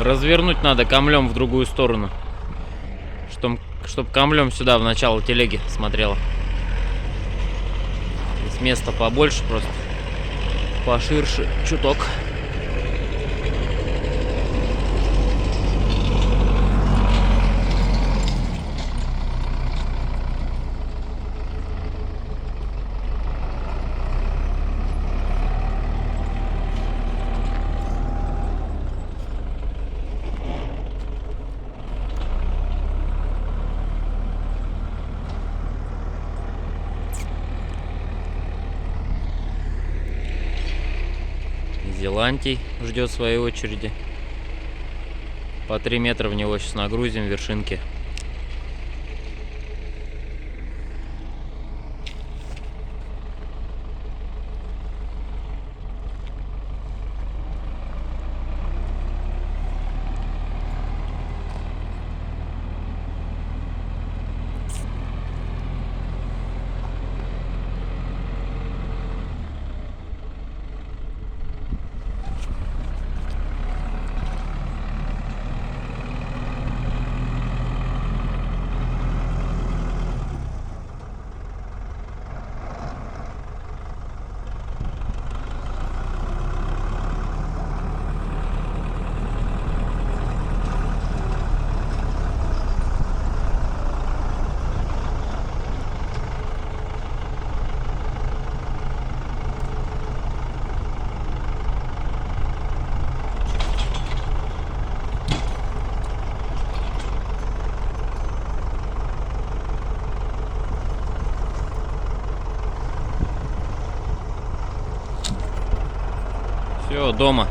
Развернуть надо камлем в другую сторону. Чтоб камлем сюда в начало телеги смотрело. Здесь места побольше просто. Поширше чуток. Зелантий ждет своей очереди. По 3 метра в него сейчас нагрузим вершинки. Все, дома.